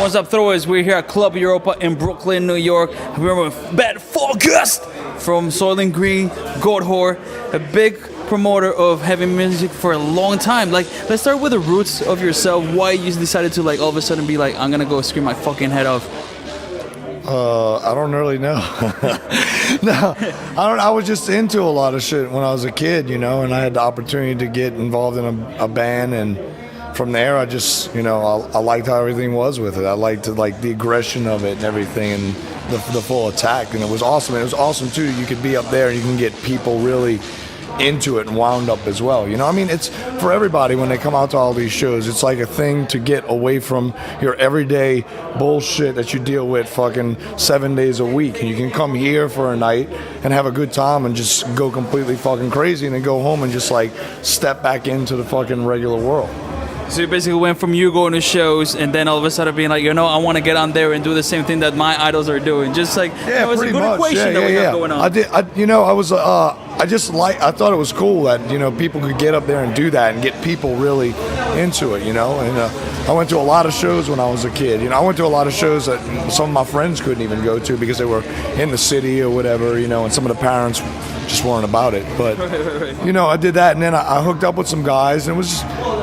What's up, throwers? We're here at Club Europa in Brooklyn, New York. We're with bad Falgoust from Soylent Green, Goatwhore, a big promoter of heavy music for a long time. Like, let's start with the roots of yourself. Why you decided to, like, all of a sudden be like, I'm gonna go scream my fucking head off? I don't really know. No, I don't. I was just into a lot of shit when I was a kid, you know, and I had the opportunity to get involved in a band, and from there, I just, you know, I liked how everything was with it. I liked the aggression of it and everything, and the full attack, and it was awesome. And it was awesome too. You could be up there and you can get people really into it and wound up as well. You know, I mean, it's for everybody when they come out to all these shows. It's like a thing to get away from your everyday bullshit that you deal with fucking 7 days a week. And you can come here for a night and have a good time and just go completely fucking crazy and then go home and just like step back into the fucking regular world. So you basically went from you going to shows and then all of a sudden being like, you know, I want to get on there and do the same thing that my idols are doing. Just like, yeah, it was a good much. equation that we have going on. I thought it was cool that, you know, people could get up there and do that and get people really into it, you know. And I went to a lot of shows when I was a kid. You know, I went to a lot of shows that some of my friends couldn't even go to because they were in the city or whatever, you know, and some of the parents just weren't about it. But, you know, I did that, and then I hooked up with some guys, and it was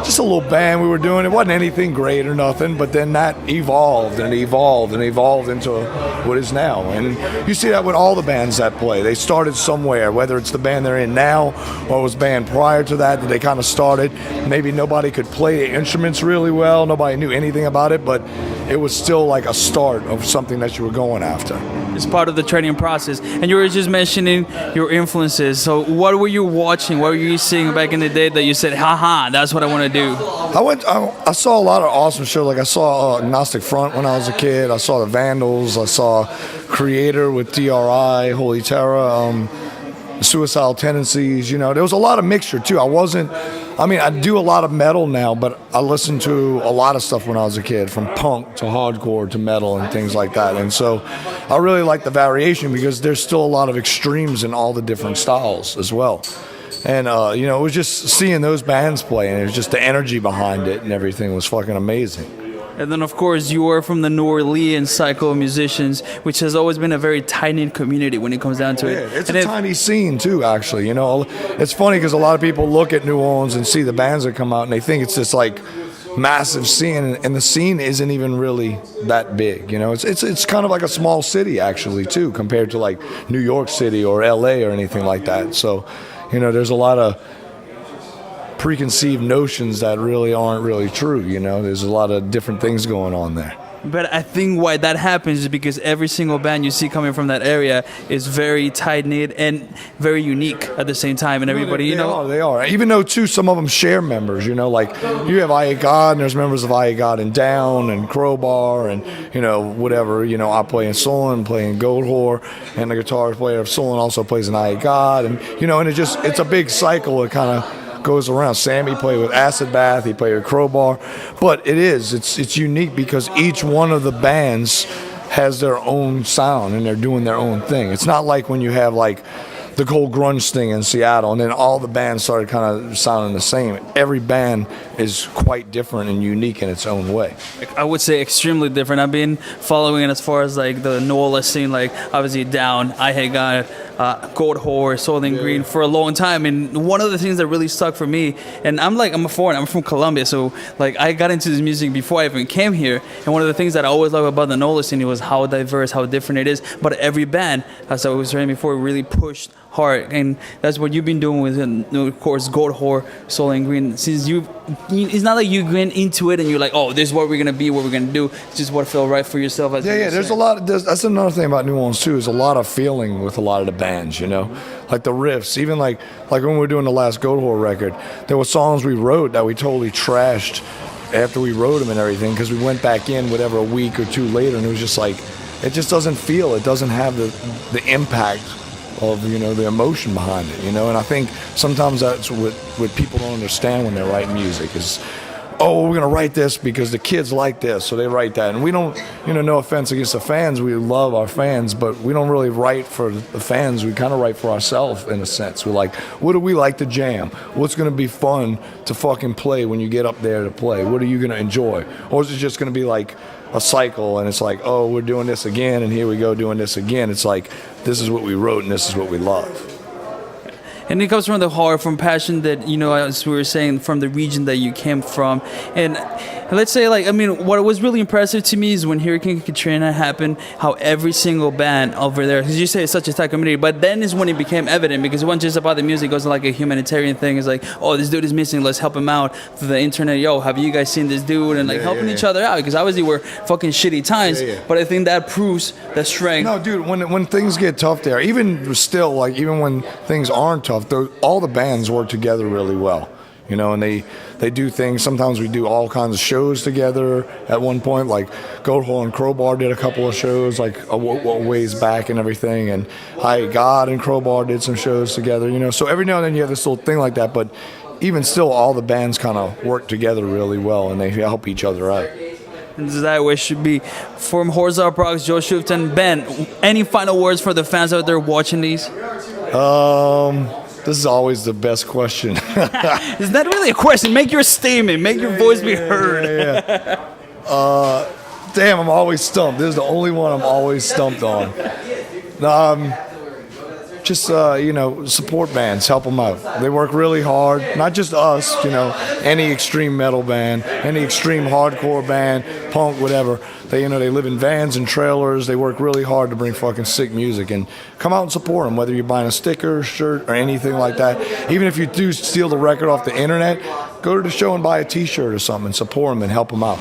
just a little band we were doing. It wasn't anything great or nothing, but then that evolved and evolved and evolved into what is now. And you see that with all the bands that play. They started somewhere, whether it's the band they're in now or it was band prior to that they kind of started. Maybe nobody could play the instruments really well, nobody knew anything about it, but it was still like a start of something that you were going after. It's part of the training process. And you were just mentioning your influences. So what were you watching? What were you seeing back in the day that you said, haha, that's what I want to do? I saw a lot of awesome shows. Like I saw Agnostic Front when I was a kid. I saw the Vandals. I saw Creator with DRI, Holy Terror, Suicidal Tendencies. You know, there was a lot of mixture too. I do a lot of metal now, but I listened to a lot of stuff when I was a kid, from punk to hardcore to metal and things like that. And so I really like the variation because there's still a lot of extremes in all the different styles as well. And, you know, it was just seeing those bands play, and it was just the energy behind it and everything was fucking amazing. And then, of course, you are from the New Orleans cycle of musicians, which has always been a very tight-knit community when it comes down to it. Yeah, it's a tiny scene, too, actually. You know, it's funny because a lot of people look at New Orleans and see the bands that come out, and they think it's this, like, massive scene, and the scene isn't even really that big. You know, it's kind of like a small city, actually, too, compared to, like, New York City or L.A. or anything like that. So, you know, there's a lot of preconceived notions that really aren't really true. You know, there's a lot of different things going on there. But I think why that happens is because every single band you see coming from that area is very tight-knit and very unique at the same time. And everybody, they are. Even though, too, some of them share members, you know, like you have I Hate God, and there's members of I Hate God and Down and Crowbar and, you know, whatever. You know, I play in Soylent, play in Goatwhore, and the guitar player of Soylent also plays in I Hate God. And, you know, and it's a big cycle. It kind of goes around. Sammy played with Acid Bath, he played with Crowbar, but it's unique because each one of the bands has their own sound and they're doing their own thing. It's not like when you have like the whole grunge thing in Seattle and then all the bands started kind of sounding the same. Every band is quite different and unique in its own way. I would say extremely different. I've been following it as far as like the New Orleans scene, like obviously Down, I Hate God, Goatwhore, Soylent Green for a long time. And one of the things that really stuck for me, and I'm a foreigner, I'm from Colombia, so like I got into this music before I even came here. And one of the things that I always love about the New Orleans scene was how diverse, how different it is. But every band, as I was saying before, really pushed hard, and that's what you've been doing with, of course, Goatwhore, Soylent Green. Since it's not like you went into it and you're like, oh, this is what we're gonna be, what we're gonna do. It's just what felt right for yourself. There's a lot. That's another thing about New Orleans too. Is a lot of feeling with a lot of the bands. You know, like the riffs. Even like when we were doing the last Goatwhore record, there were songs we wrote that we totally trashed after we wrote them and everything because we went back in whatever a week or two later and it was just like it just doesn't feel. It doesn't have the impact of, you know, the emotion behind it, you know. And I think sometimes that's what people don't understand when they're writing music is oh, we're gonna write this because the kids like this, so they write that. And we don't, no offense against the fans, we love our fans, but we don't really write for the fans. We kind of write for ourselves in a sense. We're like, what do we like to jam? What's gonna be fun to fucking play when you get up there to play? What are you gonna enjoy? Or is it just gonna be like a cycle and it's like, oh, we're doing this again and here we go doing this again? It's like, this is what we wrote and this is what we love. And it comes from the heart, from passion that, as we were saying, from the region that you came from. And let's say, what was really impressive to me is when Hurricane Katrina happened, how every single band over there, because you say it's such a tight community, but then is when it became evident, because it wasn't just about the music, it was like a humanitarian thing. It's like, oh, this dude is missing, let's help him out. Through the internet, yo, have you guys seen this dude? And helping each other out, because obviously we're fucking shitty times, but I think that proves the strength. No, dude, when things get tough there, even still, even when things aren't tough, all the bands work together really well, and they do things. Sometimes we do all kinds of shows together. At one point, like Goatwhore and Crowbar did a couple of shows, like a ways back and everything. And God and Crowbar did some shows together, So every now and then you have this little thing like that. But even still, all the bands kind of work together really well, and they help each other out. And that way should be from Horza Prox, Joe Shufton, Ben. Any final words for the fans out there watching these? This is always the best question. It's not really a question. Make your statement. Make your voice be heard. Damn, I'm always stumped. This is the only one I'm always stumped on. Just, support bands. Help them out. They work really hard. Not just us, any extreme metal band, any extreme hardcore band, punk, whatever. They live in vans and trailers. They work really hard to bring fucking sick music, and come out and support them, whether you're buying a sticker, shirt, or anything like that. Even if you do steal the record off the internet, go to the show and buy a t-shirt or something and support them and help them out.